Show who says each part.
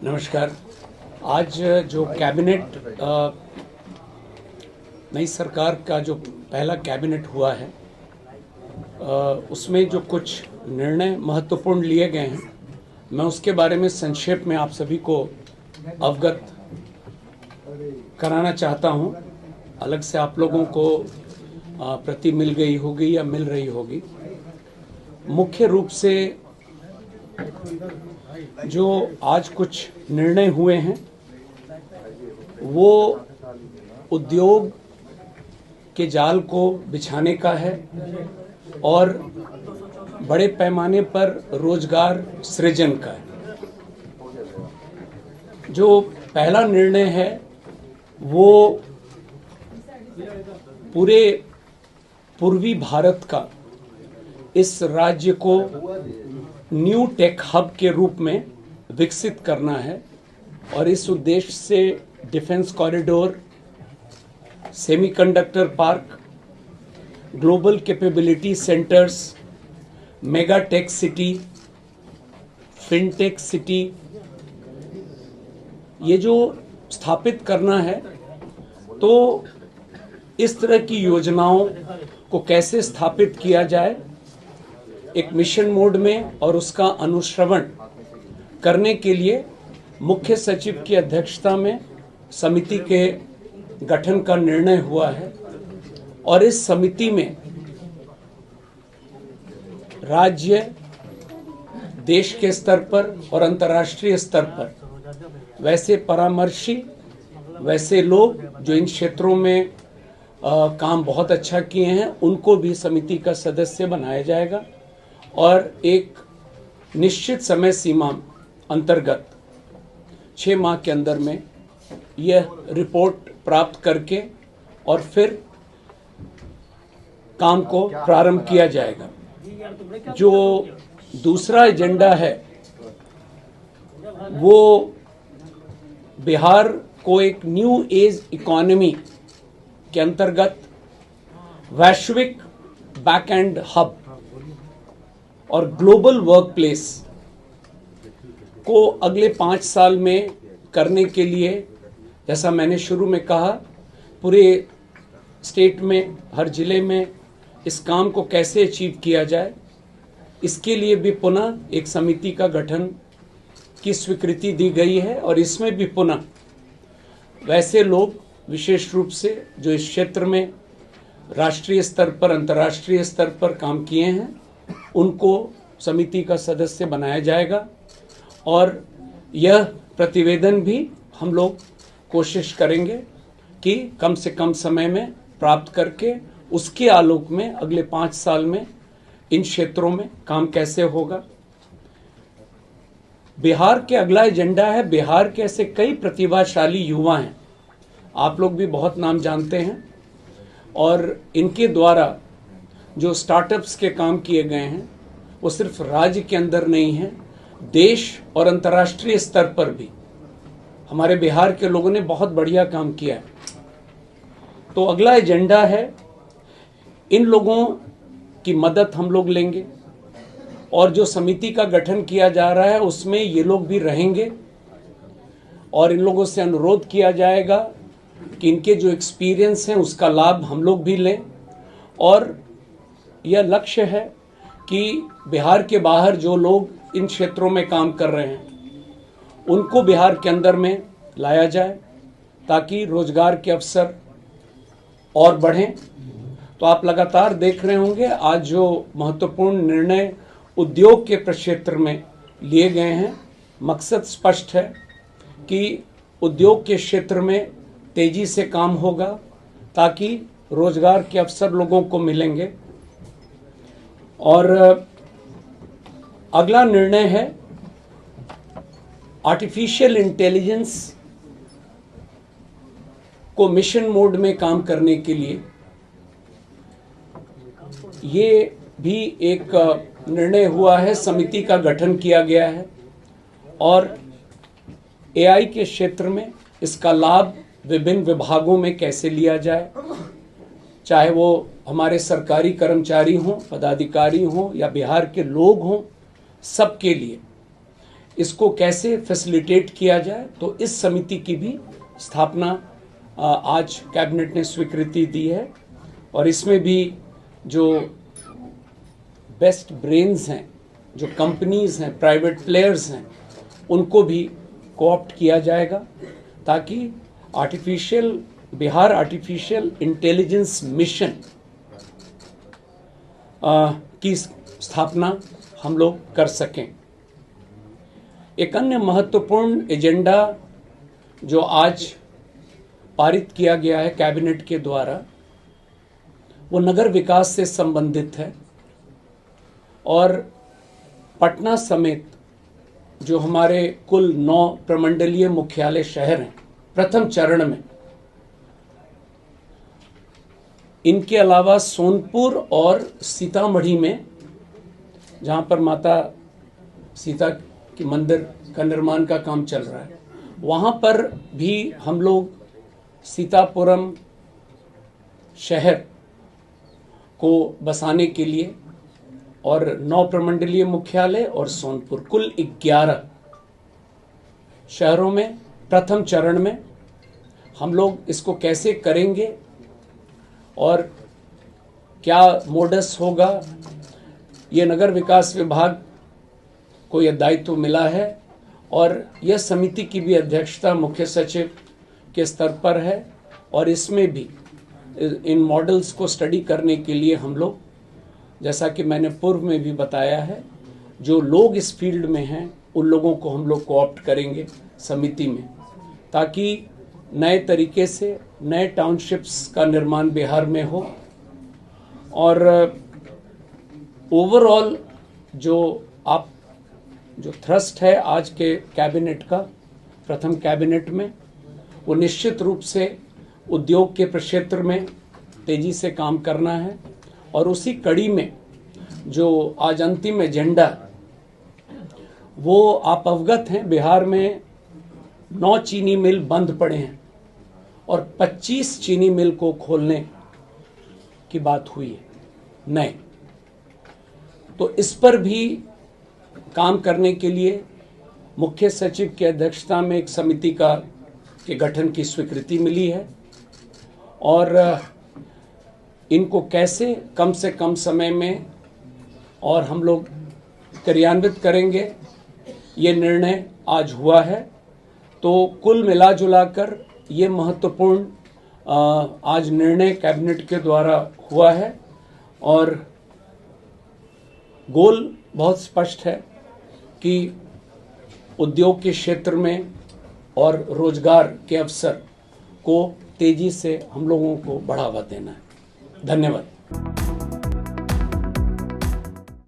Speaker 1: नमस्कार। आज जो कैबिनेट नई सरकार का जो पहला कैबिनेट हुआ है उसमें जो कुछ निर्णय महत्वपूर्ण लिए गए हैं, मैं उसके बारे में संक्षेप में आप सभी को अवगत कराना चाहता हूं। अलग से आप लोगों को प्रति मिल गई होगी या मिल रही होगी। मुख्य रूप से जो आज कुछ निर्णय हुए हैं वो उद्योग के जाल को बिछाने का है और बड़े पैमाने पर रोजगार सृजन का है। जो पहला निर्णय है वो पूरे पूर्वी भारत का इस राज्य को न्यू टेक हब के रूप में विकसित करना है और इस उद्देश्य से defence corridor, semiconductor park, global capability centres, mega tech city, fintech city, ये जो स्थापित करना है, तो इस तरह की योजनाओं को कैसे स्थापित किया जाए एक मिशन मोड में और उसका अनुश्रवण करने के लिए मुख्य सचिव की अध्यक्षता में समिति के गठन का निर्णय हुआ है। और इस समिति में राज्य, देश के स्तर पर और अंतर्राष्ट्रीय स्तर पर वैसे परामर्शी, वैसे लोग जो इन क्षेत्रों में काम बहुत अच्छा किए हैं, उनको भी समिति का सदस्य बनाया जाएगा और एक निश्चित समय सीमा अंतर्गत 6 माह के अंदर में यह रिपोर्ट प्राप्त करके और फिर काम को प्रारंभ किया जाएगा। जो दूसरा एजेंडा है वो बिहार को एक न्यू एज इकोनॉमी के अंतर्गत वैश्विक बैक एंड हब और ग्लोबल वर्क प्लेस को अगले 5 साल में करने के लिए, जैसा मैंने शुरू में कहा, पूरे स्टेट में, हर जिले में इस काम को कैसे अचीव किया जाए, इसके लिए भी पुनः एक समिति का गठन की स्वीकृति दी गई है। और इसमें भी पुनः वैसे लोग विशेष रूप से जो इस क्षेत्र में राष्ट्रीय स्तर पर, अंतर्राष्ट्रीय स्तर पर काम किए हैं, उनको समिति का सदस्य बनाया जाएगा। और यह प्रतिवेदन भी हम लोग कोशिश करेंगे कि कम से कम समय में प्राप्त करके उसके आलोक में अगले 5 साल में इन क्षेत्रों में काम कैसे होगा। बिहार के अगला एजेंडा है, बिहार के ऐसे कई प्रतिभाशाली युवा हैं, आप लोग भी बहुत नाम जानते हैं, और इनके द्वारा जो स्टार्टअप्स के काम किए गए हैं वो सिर्फ राज्य के अंदर नहीं है, देश और अंतर्राष्ट्रीय स्तर पर भी हमारे बिहार के लोगों ने बहुत बढ़िया काम किया है। तो अगला एजेंडा है, इन लोगों की मदद हम लोग लेंगे और जो समिति का गठन किया जा रहा है उसमें ये लोग भी रहेंगे और इन लोगों से अनुरोध किया जाएगा कि इनके जो एक्सपीरियंस हैं उसका लाभ हम लोग भी लें। और यह लक्ष्य है कि बिहार के बाहर जो लोग इन क्षेत्रों में काम कर रहे हैं उनको बिहार के अंदर में लाया जाए ताकि रोजगार के अवसर और बढ़ें। तो आप लगातार देख रहे होंगे आज जो महत्वपूर्ण निर्णय उद्योग के प्रक्षेत्र में लिए गए हैं, मकसद स्पष्ट है कि उद्योग के क्षेत्र में तेजी से काम होगा ताकि रोजगार के अवसर लोगों को मिलेंगे। और अगला निर्णय है आर्टिफिशियल इंटेलिजेंस को मिशन मोड में काम करने के लिए। ये भी एक निर्णय हुआ है, समिति का गठन किया गया है और एआई के क्षेत्र में इसका लाभ विभिन्न विभागों में कैसे लिया जाए, चाहे वो हमारे सरकारी कर्मचारी हों, पदाधिकारी हों या बिहार के लोग हों, सबके लिए इसको कैसे फैसिलिटेट किया जाए, तो इस समिति की भी स्थापना आज कैबिनेट ने स्वीकृति दी है। और इसमें भी जो बेस्ट ब्रेन्स हैं, जो कंपनीज हैं, प्राइवेट प्लेयर्स हैं, उनको भी कोऑप्ट किया जाएगा, ताकि बिहार आर्टिफिशियल इंटेलिजेंस मिशन की स्थापना हम लोग कर सकें। एक अन्य महत्वपूर्ण एजेंडा जो आज पारित किया गया है कैबिनेट के द्वारा, वो नगर विकास से संबंधित है। और पटना समेत जो हमारे कुल 9 प्रमंडलीय मुख्यालय शहर हैं, प्रथम चरण में इनके अलावा सोनपुर और सीतामढ़ी में, जहां पर माता सीता के मंदिर का निर्माण का काम चल रहा है, वहां पर भी हम लोग सीतापुरम शहर को बसाने के लिए, और 9 प्रमंडलीय मुख्यालय और सोनपुर, कुल 11 शहरों में प्रथम चरण में हम लोग इसको कैसे करेंगे और क्या मोडस होगा, ये नगर विकास विभाग को यह दायित्व मिला है। और यह समिति की भी अध्यक्षता मुख्य सचिव के स्तर पर है। और इसमें भी इन मॉडल्स को स्टडी करने के लिए हम लोग, जैसा कि मैंने पूर्व में भी बताया है, जो लोग इस फील्ड में हैं उन लोगों को हम लोग कोऑप्ट करेंगे समिति में, ताकि नए तरीके से नए टाउनशिप्स का निर्माण बिहार में हो। और ओवरऑल जो थ्रस्ट है आज के कैबिनेट का, प्रथम कैबिनेट में, वो निश्चित रूप से उद्योग के क्षेत्र में तेजी से काम करना है। और उसी कड़ी में जो आज अंतिम एजेंडा, वो आप अवगत हैं, बिहार में 9 चीनी मिल बंद पड़े हैं और 25 चीनी मिल को खोलने की बात हुई है नए। तो इस पर भी काम करने के लिए मुख्य सचिव की अध्यक्षता में एक समिति के गठन की स्वीकृति मिली है। और इनको कैसे कम से कम समय में और हम लोग क्रियान्वित करेंगे, ये निर्णय आज हुआ है। तो कुल मिला जुलाकर ये महत्वपूर्ण आज निर्णय कैबिनेट के द्वारा हुआ है। और गोल बहुत स्पष्ट है कि उद्योग के क्षेत्र में और रोजगार के अवसर को तेजी से हम लोगों को बढ़ावा देना है। धन्यवाद।